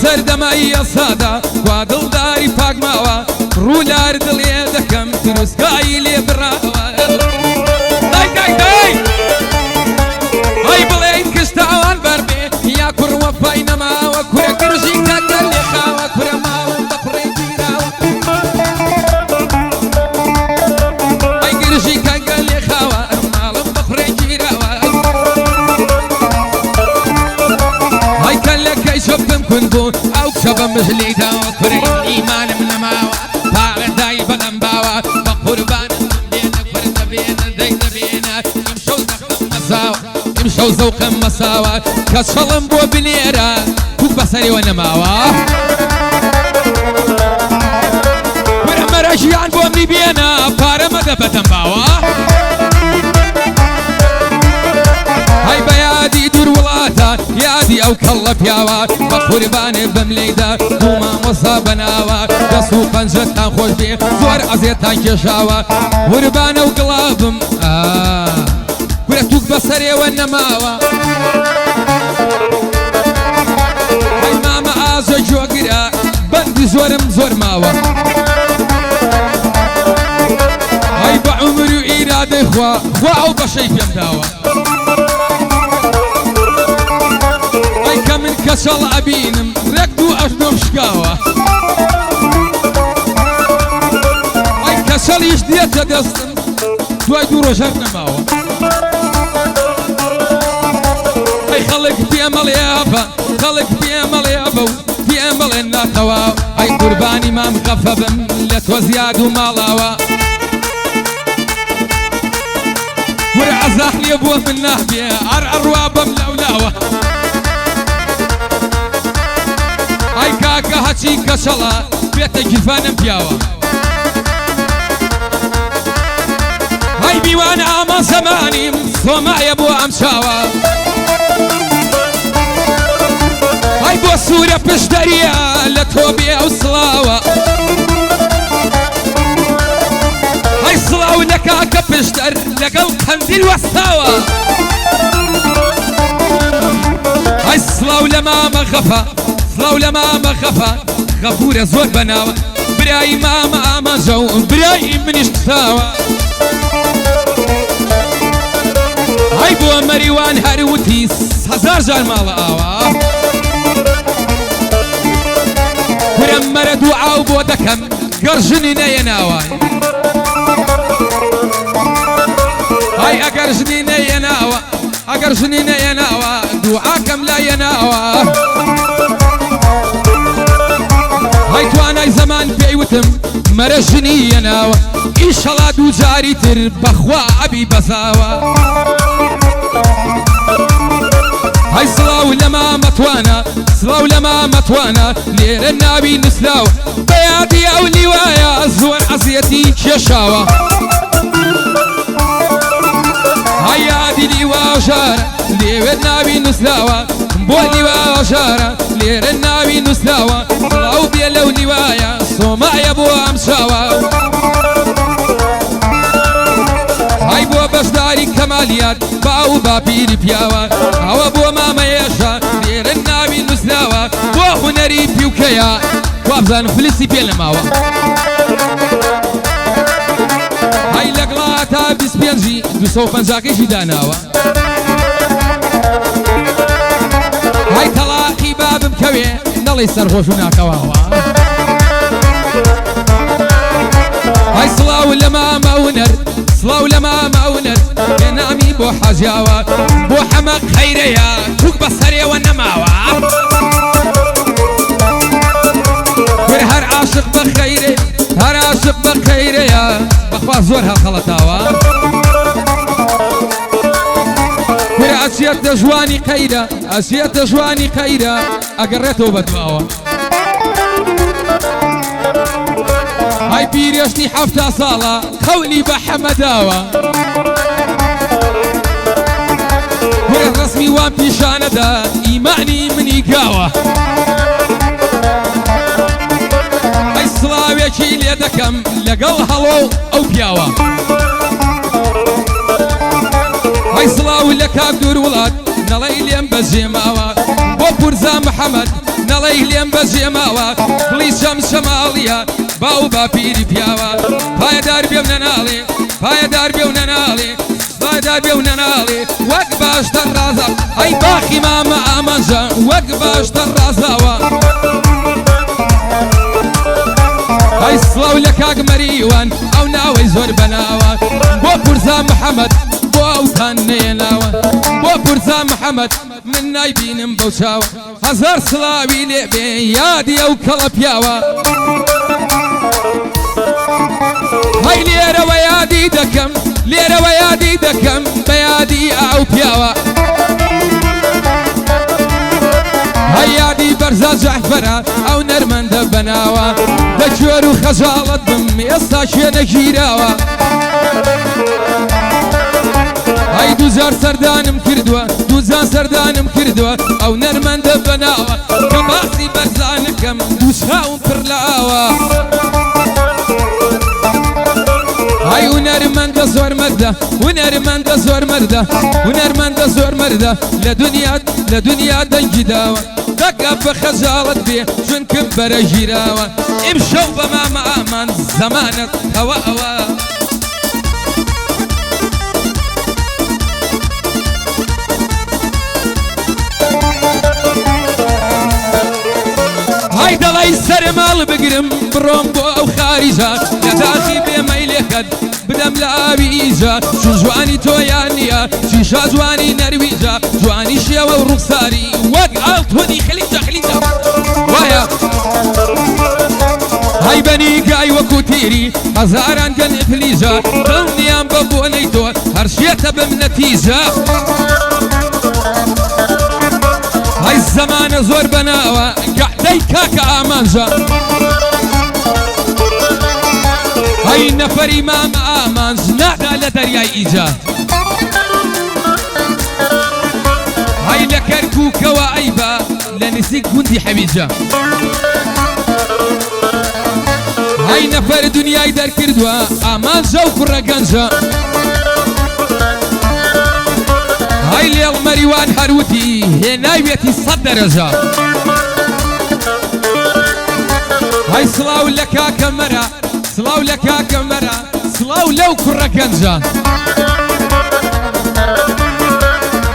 سەردەمایی ئەسادا وا دڵداری پاک ماوە ڕوولار دڵێ دەکەم تروسکایی لێ بڕاوە ئەی بڵێین کشتاوان بەربێ یا کوڕوە پای نەماوە کورە گرژی کاکە لێ خاوە کورە ماوە بەپڕێ گیراوە ئەی گرژی کاکە لێ خاوە ماڵم بەپڕێ گیراوە ئەی کەلەکەی شەبتم کون بوو ئەو کشەبە مژلیداوە کوڕی ئیمانم نەماوە پاڵەدای بەڵەم باوە بە قوربانم دێنە کوڕ دەبێنە دەی دەبێنە ئەمشەو دەخەم مەساوە ئەمشەو زەوقم مەساوە کە شەڵم بۆ بنێرە کوک بەسەریوە نەماوە وەرە مەرەژیان بۆ منی بێنە پارە مەدە بەدەم باوە هەی بە یادی دوور وڵاتە یادی ئەو کەڵە پیاوە بە قوربانێ بەم لەیدا دوو مامۆسا بەناوە دەست و پەنجەتان خۆش بێ زۆر ئەزێتان کێشاوە قوربانە و گڵابم کورە توک بەسەرێوە نەماوە ئەی مامە ئازە جۆگرە بەندی زۆرم زۆر ماوە ئەی بە عومر و ئیرادەی خوا ئەو بەشەی پێم داوە ئەی کە من کەچەڵ ئەبینم ڕێک دوو ئەژنۆم شکاوە ئەی کەچەڵیش دێتە دەستم دوای دوو ڕۆژەر نەماوە ئەی خەڵک پێمەڵێبە خەڵک پێمەڵێبە و پێمەڵێن ناتەوا ئەی قوربانی مام خەفە بم لە تۆ زیاد و ماڵاوە وەرە عەزاق لێ بۆ من نابێ ئەر ئەڕوا بەم لەولاوە ئەی کاکە هەچی کەچەڵە بێتە گیرفانم پیاوە ئەی میوانە ئاما زەمانیم سۆمایە بۆ ئەم چاوە ئەی بۆ سوورە پشتەریە لە تۆ بێ ئەو سڵاوە ئەی سڵاو لە کاکە پشتەر لەگەڵ قەندیل وەستاوە ئەی سڵاو لە مامە خەفە سڵاو لە مامە خەفە غەفورە زۆر بەناوە برای مامە ئاماژە و برای منیش قساوە ئەی بۆ مەریوان هەروتی هەزار جار ماڵە ئاوە کورە مەرە دوعاو بۆ دەکەم گەڕژنی نەیەناوە ئەی ئەگەر ژنی نەیەناوە ئەگەر ژنی نەیەناوە دوعاکەم لا یەناوە ئەی توانای زەمان پێیوتم مەرە ژنی یەناوە ئیشەڵا دوو جاری تر بەخوا ئەبی بەزاوە ئەی سڵاو لە مامەتوانە سڵاو لە مامەتوانە لێرە ناوی نووسراوە بە یادی ئەو لیوایە زۆر ئەزیەتی کێشاوە ئەی یادی لیواژارە لێوێ ناوی نووسراوە بۆ لیواژارە لێرە ناوی نووسراوە سڵاو بێ لەو لیوایە سۆمایە بۆ ئەم چاوە ئەی بۆ بەشداری کەمالیات باو باپیری پیاوە ئەوە بۆ مامەیەشە لێرە ناوی نووسراوە بۆ هونەری پیوکەیە وابزانم فلسی پێ نەماوە ئەی لەگڵا تا 25 250کەیشی داناوە ئەی تەڵاقی بابم کەوێ نەڵی سەرخۆش و ناکەواوە ئەی سڵاو لە مامە هونەر سڵاو لە مامە هونەر بێنامی بۆ حەجاوە بۆ حەمە خەیرەیە توک بەسەرێوە نەماوە وەرە هەر عاشق بە خەیرێ هەر عاشق بە خەیرەیە بەخوا زۆر هەڵخەڵەتاوە وەرە ئەچێتە ژوانی قەیرە ئەچێتە ژوانی قەیرە ئەگەڕێتەوە بەدواوە ئەی پیرێشتی 7 ساڵە خەولی بە حەمەداوە وەرە ڕسمی وان پیشانەدا ئیمانی منی گاوە ئەی سڵاوێکی لێ دەکەم لەگەڵ هەڵۆ ئەو پیاوە ئەی سڵاو لە کاک دوور وڵات نەڵەی لێم بەجێماوە بۆ پورزا محەممەد نەڵەی لێم بەجێماوە دڵی شەم شەماڵیە باو با پیری پیاوە پایەدار بێ و نەناڵێ پایەدار بێ و نەناڵێ پایەدار بێ و نەناڵێ وەک باشتر ڕازە ئەی باخی مامە ئامانجە وەک باشتر ڕازاوە ئەی سڵاو لە کاک مەریوان ئەو ناوەی زۆر بەناوە بۆ پورزا محەممەد بۆ ئەوتان نێناوە بۆ پورزا محەممەد من نایبینم بەو چاوە هەزار سڵاوی لێبێ یادی ئەو کەڵە پیاوە هەی لێرەوە یادی دەکەم لێرەوە یادی دەکەم بە یادی ئەو پیاوە هەی یادی بەرزا جەعفەرە ئەو نەرمەندە بەناوە دەکوێر و خەجاڵەت بم ئێستا شوێنە گیراوە ئەی دووجار سەردانم کردووە دووجار سەردانم کردووە ئەو نەرمەندە بەناوە کە باسی بەرزانەکەم دوو چاوم پڕ لاوە ئەی هونەرمەندە زۆر مەردە هونەرمەندە زۆر مەردە هونەرمەندە زۆر مەردە لە دنیا دەنگی داوە دەکا بە خەجاڵت بێ چونکە بەرە ژیراوە ئیمشەو بە مامە ئامان زەمانت ئەوە ئەوە هەی دەڵی سەرماڵ بگرم بڕۆم بۆ ئەو خاریژە لە داخی بێمەیلێکەت بدەم لە ئاوی ئیجا چون جوانی تۆیان نییە چیشا جوانی نەرویجە جوانی شێوە و ڕوخساری وەک ئاڵتۆنی خەلیجە خەلیجە وایە هەی بەنی گای وەکو تیری هەزاران گەن ئفلیجە دڵنیان بە بۆنەی تۆ هەرشێتە بم نەتیجە هەی زەمانە زۆر بەناوە گەحدەی کاکە ئامانجە هەی نەفەری مامە ئامانج نادا لە دەریای ئیجا هەی لە کەرکووکەوە ئەیبا لە نزیک گوندی حەویجە هەی نەفەر دنیای دەرکردووە ئامانجە و کوڕە گەنجە هەی لێڵ مەریوان هەروتی هێناوێتی 100 دەرەجە هەی سڵاو لە کاکە مەرە سڵاو لە کاکە مەرە سڵاو لەو کوڕە گەنجە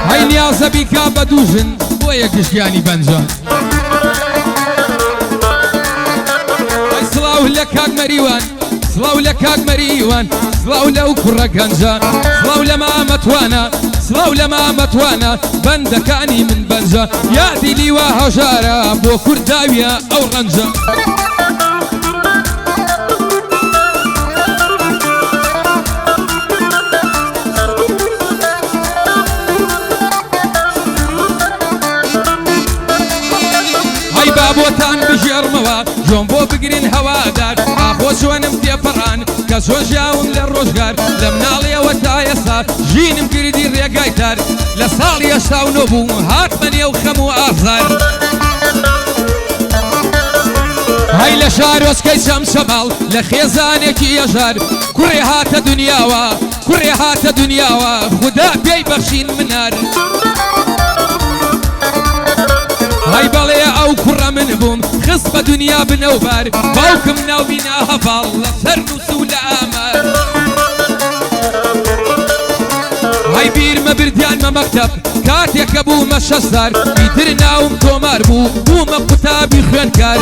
هەی نیازە بیکا بە دووژن بۆ یەکشتیانی بەنجە هەی سڵاو لە کاک مەریوان سڵاو لە کاک مەریوان سڵاو لەو کوڕە گەنجە سڵاو لە مامەتوانە سڵاو لە مامەتوانە بەندەکانی من بەنجە یادی لیوە هەژارە بۆ کورداویە ئەو ڕەنجە بۆتان بژێڕمەوە جۆم بۆ بگرین هەوادار ئاخۆ چۆنم تێپەڕان کە سۆژیاوم لە ڕۆژگار لە مناڵیەوە تا ئێستا ژینم کردی ڕێگای تار لە ساڵی هەشتا و نۆ بوو هاتمە نێو خەم و ئازار هەی لە شارۆچکەی چەمشەماڵ لە خێزانێکی ئەژار کوڕێ هاتە دنیاوە کوڕێ هاتە دنیاوە خودا پێی بەخشین منار هەی بەڵێ ئەو کوڕە من بووم خست بە دنیا بنەوبار باوکم ناوبینا هەڤاڵ لە سەر نووس و لە ئامار هەی بیرمە بردیانمە مەکتەب کاتێکە بوومە 6 سال ئیتر ناوم تۆمار بوو بوومە قوتابی خوێندکار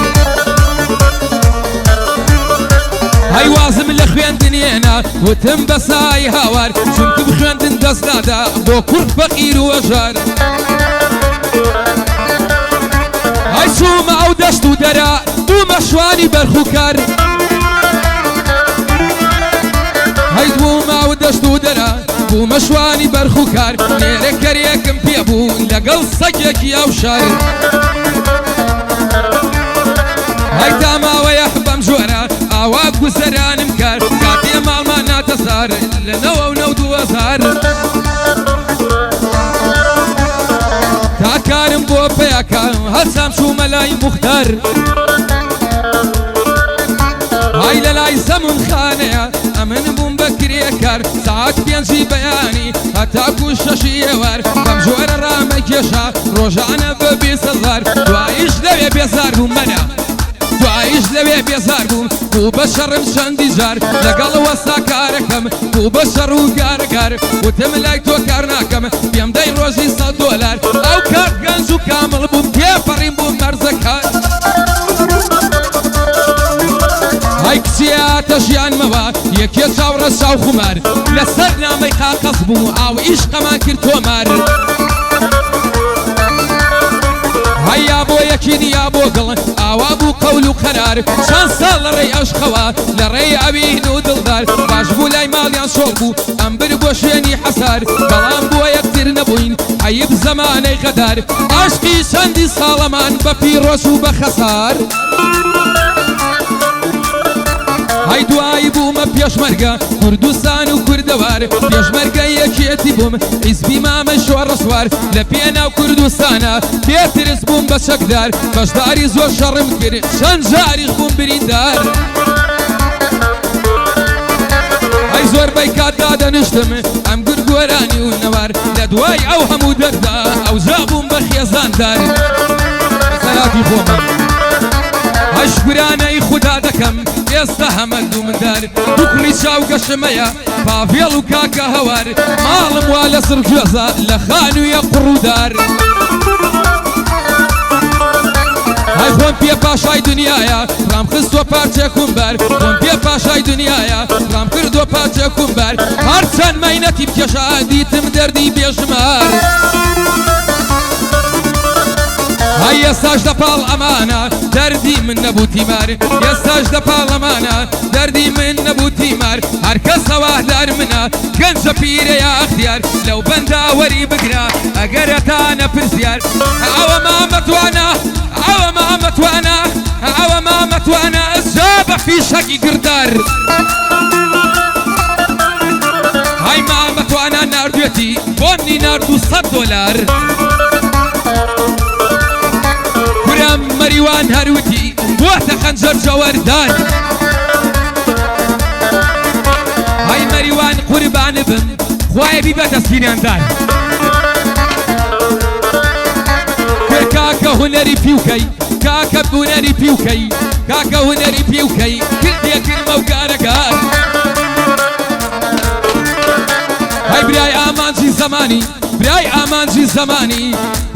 هەی وازم لە خوێندنێنا وتم بە سای هاوار چونکە بخوێندن دەست نادا بۆ کوڕ فەقیر و ئەژار هەی چوومە ئەو دەشت و دەرا بوومە شوانی بەرخوکار هەی بوومە ئەو دەشت و دەرا بوومە شوانی بەرخوکار لێرە کەرێکم پێبوو لەگەڵ سەگێکی ئەو شار هەی تاماوەیە بەم جۆرە ئاوا گوزەرانم کار کاتێ ماڵمان ناتە سار لەنەوە و نەو 2000 تاکارم بۆ پێیەکە هەسام چوومە لای موختار هەی لە لای زەمون خانەیە ئەمن بووم بە کرێکار ساعت 5 بەیانی هەتاکو 6 ئێوار بەم جۆرە ڕامەگە پێشا ڕۆژانە بە بێسەزار دوایش لەوێ بێزار بووم مەنا دوایش لەوێ بێزار بووم بوو بە شەڕم چەندی جار لەگەڵەوە ساکارەکەم بوو بە شەڕ و گارەگار وتم لای تۆ کار ناکەم پێم دەی ڕۆژی $100 ئەو کات گەنج و کامڵ بووم تێپەڕیم بووم مەرزەکان های کچیاتە ژیانمەوە یەکێ چاوڕە چاو خومار لەسەر نامەی قاقەز بووم ئاو ئیشقەمان کرد تۆمار هەییا بۆ یەکین یا بۆ گڵ ئاوا بوو قەول و قەرار چەند ساڵ لە ڕێی ئەشقەوە لە ڕێی ئەوین و دڵدار باش بوو لای ماڵیان شۆڵ بوو ئەمبر بۆ شوێنی حەسار بەڵام بۆ یەکتر نەبووین عەیب زەمانەی غەدار عەشقی چەندی ساڵەمان بە پیرۆز و بە خەسار های دوایی بوومە پێشمەرگە کوردستان و کوردەوار پێشمەرگە یەکێتی بووم حیزبی مامە شۆڕە سوار لە پێناو کوردستانە پێترس بووم بە چەکدار بەشداری زۆر شەڕم کرد چەند جاریش بووم بریندار های زۆربەی کاتدا دەنیشتم ئەم گورگۆرانی و نەوار لە دوای ئەو هەموو دەردا ئەوجا بووم بە خێزاندار سەلاتی خۆمە هەشگورانەی خودا دەکەم ئێستا هەمەندوو مندار دوکڵی چاو گەشمەیە پاڤێڵ و کاکە هەوار ماڵم وا لە سڕگوێزە لە خانوویە قڕوودار های خۆم پێ پاشای دنیایە ڕام خستوە پارچێکم بەر خۆم پێ پاشای دنیایە ڕام کردوە پارچێکم بەر هەرچەند مەینەتی بکێشە دیتم دەردی بێژمار های ئێستاش لە پاڵ ئەمانە دەردی من نەبوو تیمار ئێستاش لە پاڵ ئەمانە دەردی من نەبوو تیمار هەرکەس هەوادار منە گەنجە پیرەیە ئەختیار لەو بەندا وەری بگرە ئەگەرەتانە پرسیار ئەوە مامەتوانە ئەوە مامەتوانە ئەوە مامەتوانە ئەجا بە فیشەکی گردار های مامەتوانە ناردوێتی بۆنی ناردوو $100 مەریوان هەروتی بۆتە خەنجەر جەوەردار های مەریوان قوربانە بم خوایە بیبەتە سیناندار کاکە هونەری پیوکەی کاکە هونەری پیوکەی کاکە هونەری پیوکەی کردێکرمە و گارەگار های برای ئامانجی زەمانی برای ئامانجی زەمانی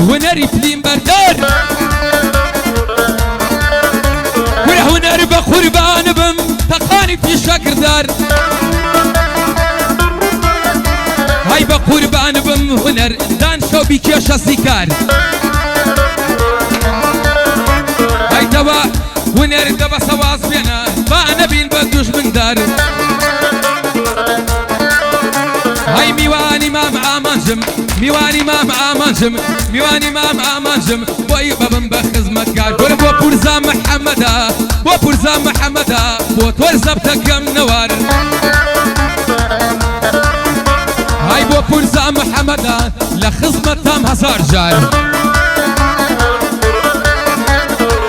هونەری فلیم بەردار هونەر بە قوربانە بم تەقانی پیشەکردار های بە قوربانە بم هونەر دانشەو بیکێشە سیکار های دەوا هونەر دەبە سەواز بێنە با نەبین بە دوژمندار های میوانی مام ئامانجم میوانی مام ئامانجم میوانی مام ئامانجم بۆی بەبم بە خزمەتکار وەرە بۆ پورزا محەممەدا بۆ پورزا محەممەدا بۆ تۆر زەبتەکەم نەوار های بۆ پورزا محەممەدا لە خزمەتام 1000 جار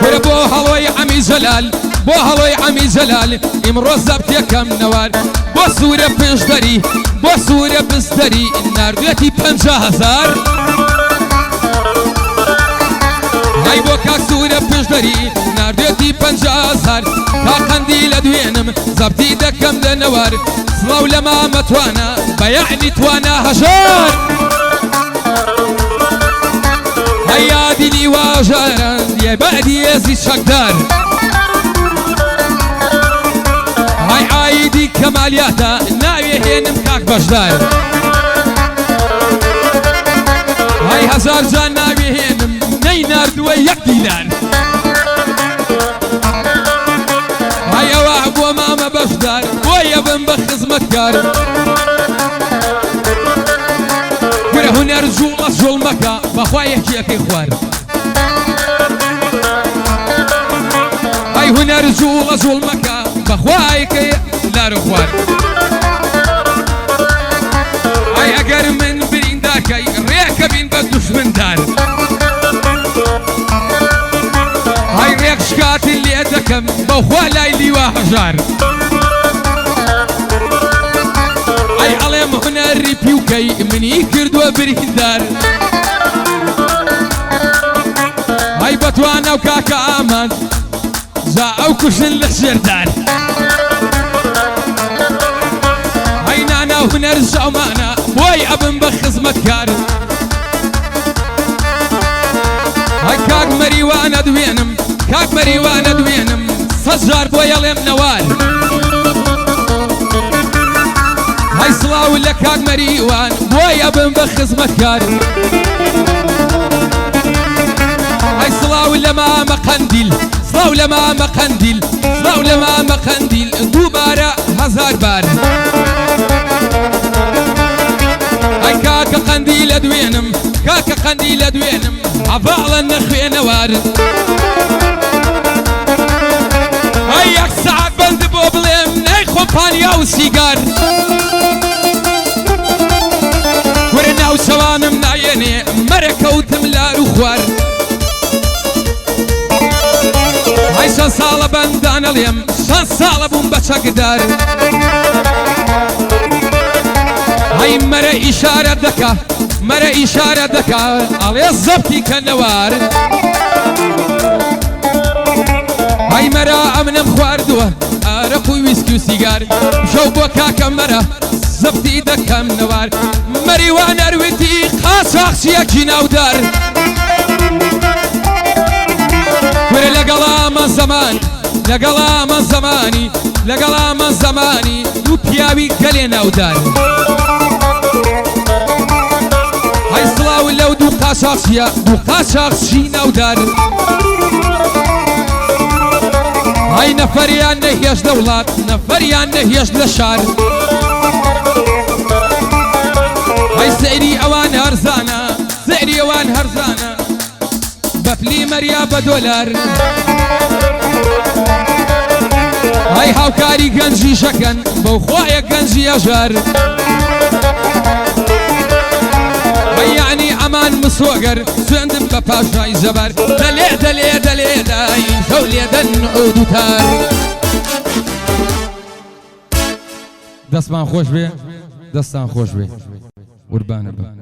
وەرە بۆ هەڵۆی عەمی جەلال بۆ هەڵۆی عەمی جەلال ئیمڕۆ زەبتێکەم نەوار بۆ سوورە پێشدەری بۆ سوورە بستەری ناردوێتی 50,000 های بۆ کاک سوورە پێشدەری ناردوێتی 50,000 تا قەندی لە دوێنم زەبتی دەکەم لە نەوار سڵاو لە مامەتوانە بە یعنی توانە هەژار هەییا دیلی واژارە دیێ بەعدی ێزی چەکدار های ئایدی کەمالیاتە ناوێ هێنم کاک بەشدار های 1000 جان ناوێ هێنم نەی ناردووە 1 دیلار های ئەوە بۆ مامە بەشدار بۆیە بم بە خزمەتکار گورە هونەر جوڵە جوڵ مەکە بەخوا یەکیەکەی خوار های هونەر جوڵە جوڵ مەکە بەخوا یەکەی لار و خوار های ئەگەر من بریندارکەی ڕێکە بین بە دوژمندار های ڕێک شکاتی لێ دەکەم بەخوا لای لیوا هەژار های ئەڵێم هونەری پیوکەی منی کردووە بریندار بتوانا وكاكا آمان جاءوا كشن للشردان هينانا ونرجع معنا بوي أبن بخزمة كار هاي كاك مريوانا دوينم كاك مريوانا دوينم سجار بوي اليم نوال هاي صلاو لكاك مريوان بوي أبن بخزمة كار هاي صلاو لما مقنديل صلاو لما مقنديل صلاو لما مقنديل دوبارة هزار بار هاي كاكا قنديل دوينم كاكا قنديل دوينم عفالا نخوي نوار هاي يك ساعة بند بوبلم ناي خوبانيا وسيجار ورنا وسوانم نايني مركة وتملا وخوار هاي شان صالة بندان اليم شان صالة بوم بشاقدار هاي مرة إشارة دكا مرة إشارة دكا على الزبطي كالنوار هاي مرة أمنم خواردوه أرقو ويسكي وسيجار شو بوكاكا مرة زبطي دكا منوار مري وانا رويتي خاص أخشي أكينا ودار وري لقلام الزمان لقلام الزماني لقلام الزماني وبياوي قلينا ودار هاي صلاو لو دوقا شخصية دوقا شخصينا ودار هاي نفريان نهيش دولات نفريان نهيش لشار هاي سعري اوان هرزانا سعري اوان هرزانا بفلي مريا بدولار هاي هاوكاري گنجي شكن بوخوايا گنجي اجار هاي يعني امان مسوقر سندم بباشاي زبر دلي دلي دلي داي شولي دن عودو تار دستمان خوش بي دستان خوش بي قربان بي